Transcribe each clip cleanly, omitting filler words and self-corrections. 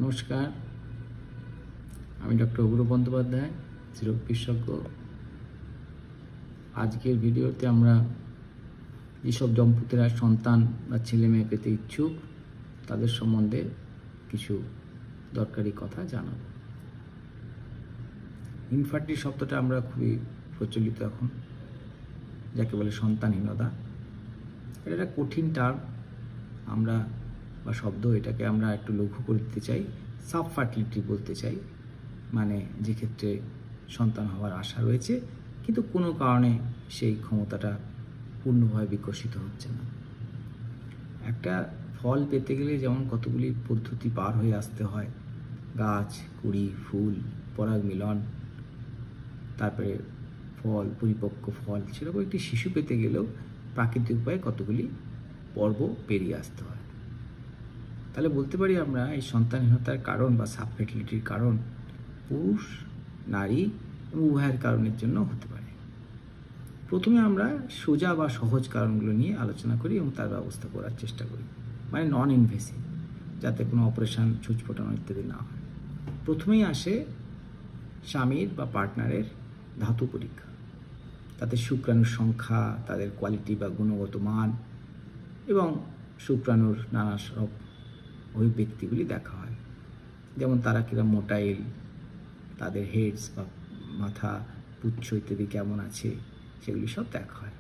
নমস্কার, আমি ডক্টর অগ্রু বন্দ্যোপাধ্যায়, স্ত্রীরোগ বিশেষজ্ঞ। আজকের ভিডিওতে আমরা যেসব দম্পতিরা সন্তান বা ছেলে মেয়ে পেতে ইচ্ছুক তাদের সম্বন্ধে কিছু দরকারি কথা জানাব। ইনফার্টিলিটি শব্দটা আমরা খুবই প্রচলিত এখন, যাকে বলে সন্তানহীনতা। এটা একটা কঠিন টার্ম আমরা বা শব্দ, এটাকে আমরা একটু লঘু করে দিতে চাই, সাবফার্টিলিটি বলতে চাই। মানে যে ক্ষেত্রে সন্তান হওয়ার আশা রয়েছে কিন্তু কোনো কারণে সেই ক্ষমতাটা পূর্ণভাবে বিকশিত হচ্ছে না। একটা ফল পেতে গেলে যেমন কতগুলি পদ্ধতি পার হয়ে আসতে হয়, গাছ, কুড়ি, ফুল, পরাগ মিলন, তারপরে ফল, পরিপক্ক ফল, সেরকম একটি শিশু পেতে গেলেও প্রাকৃতিক উপায়ে কতগুলি পর্ব পেরিয়ে আসতে হয়। তাহলে বলতে পারি আমরা এই সন্তানহীনতার কারণ বা সাবফার্টিলিটির কারণ পুরুষ, নারী এবং উভয়ের কারণের জন্য হতে পারে। প্রথমে আমরা সোজা বা সহজ কারণগুলো নিয়ে আলোচনা করি এবং তার ব্যবস্থা করার চেষ্টা করি, মানে নন ইনভেসিভ, যাতে কোনো অপারেশন, ছুঁচ ফোটানো ইত্যাদি না হয়। প্রথমেই আসে স্বামীর বা পার্টনারের ধাতু পরীক্ষা। তাতে শুক্রাণুর সংখ্যা, তাদের কোয়ালিটি বা গুণগত মান এবং শুক্রাণুর নানা সব অভিব্যক্তিগুলি দেখা হয়। যেমন তারা কিরকম মোটাইল, তাদের হেডস বা মাথা, পুচ্ছ ইত্যাদি কেমন আছে, সেগুলি সব দেখা হয়।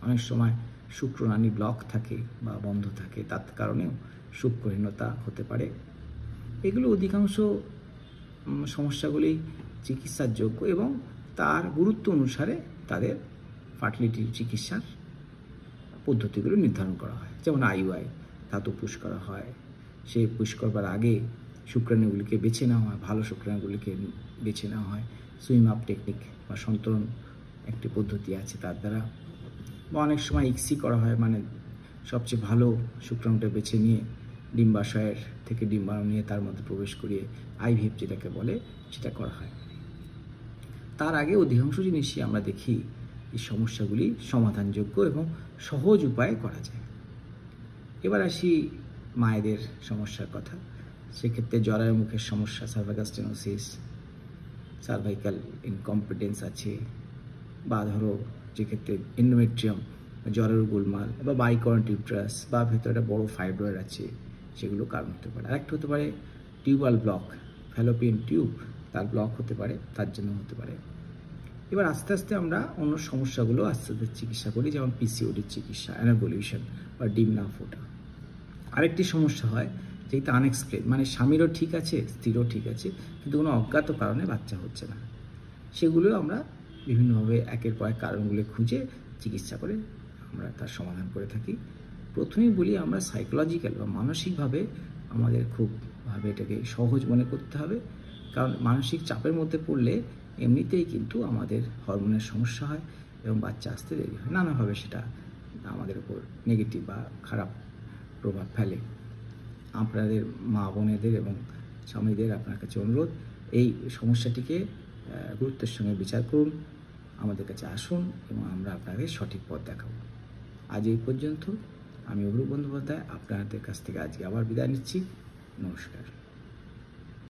অনেক সময় শুক্রনালী ব্লক থাকে বা বন্ধ থাকে, তার কারণেও শুক্রহীনতা হতে পারে। এগুলো অধিকাংশ সমস্যাগুলি চিকিৎসার যোগ্য এবং তার গুরুত্ব অনুসারে তাদের ফার্টিলিটির চিকিৎসার পদ্ধতিগুলো নির্ধারণ করা হয়। যেমন IUI, ধাতু পুশ করা হয়। সে পুশ করবার আগে শুক্রাণুগুলিকে বেছে নেওয়া হয়, ভালো শুক্রাণুগুলিকে বেছে নেওয়া হয়। সুইম আপ টেকনিক বা সন্তরণ একটি পদ্ধতি আছে, তার দ্বারা। বা অনেক সময় ইক্সি করা হয়, মানে সবচেয়ে ভালো শুক্রাণুটা বেছে নিয়ে ডিম্বাশয়ের থেকে ডিম্বাণু নিয়ে তার মধ্যে প্রবেশ করিয়ে IVF যেটাকে বলে, সেটা করা হয়। তার আগে অধিকাংশ জিনিসই আমরা দেখি এই সমস্যাগুলি সমাধানযোগ্য এবং সহজ উপায়ে করা যায়। এবার আসি মায়েদের সমস্যার কথা। সেক্ষেত্রে জরায়ু মুখের সমস্যা, সার্ভাইকাল স্টেনোসিস, সার্ভাইকাল ইনকম্পিটেন্স আছে, বা ধরো যেক্ষেত্রে এন্ডোমেট্রিয়াম, জরায়ুর গোলমাল, বা বাইকর্ন টিউট্রাস, বা ভেতরে একটা বড়ো ফাইব্রয়েড আছে, সেগুলো কারণ হতে পারে। আরেকটা হতে পারে টিউবাল ব্লক, ফ্যালোপিয়ান টিউব তার ব্লক হতে পারে, তার জন্য হতে পারে। এবার আস্তে আস্তে আমরা অন্য সমস্যাগুলো আস্তে আস্তে চিকিৎসা করি, যেমন PCODর চিকিৎসা, অ্যানাবলিউশন বা ডিম না ফোটা। আরেকটি সমস্যা হয় যেটা আনএক্সপ্লেন, মানে স্বামীরও ঠিক আছে, স্ত্রীরও ঠিক আছে, কিন্তু কোনো অজ্ঞাত কারণে বাচ্চা হচ্ছে না। সেগুলো আমরা বিভিন্নভাবে একের পর এক কারণগুলো খুঁজে চিকিৎসা করে আমরা তার সমাধান করে থাকি। প্রথমেই বলি, আমরা সাইকোলজিক্যাল বা মানসিকভাবে আমাদের খুবভাবে এটাকে সহজ মনে করতে হবে, কারণ মানসিক চাপের মধ্যে পড়লে এমনিতেই কিন্তু আমাদের হরমোনের সমস্যা হয় এবং বাচ্চা আসতে দেরি হয়। নানাভাবে সেটা আমাদের উপর নেগেটিভ বা খারাপ প্রভাব ফেলে। আপনাদের মা বোনেদের এবং স্বামীদের আপনার কাছে অনুরোধ, এই সমস্যাটিকে গুরুত্বের সঙ্গে বিচার করুন, আমাদের কাছে আসুন এবং আমরা আপনাকে সঠিক পথ দেখাবো। আজ এই পর্যন্ত। আমি অগ্রু বন্দ্যোপাধ্যায় আপনাদের কাছ থেকে আজকে আবার বিদায় নিচ্ছি। নমস্কার।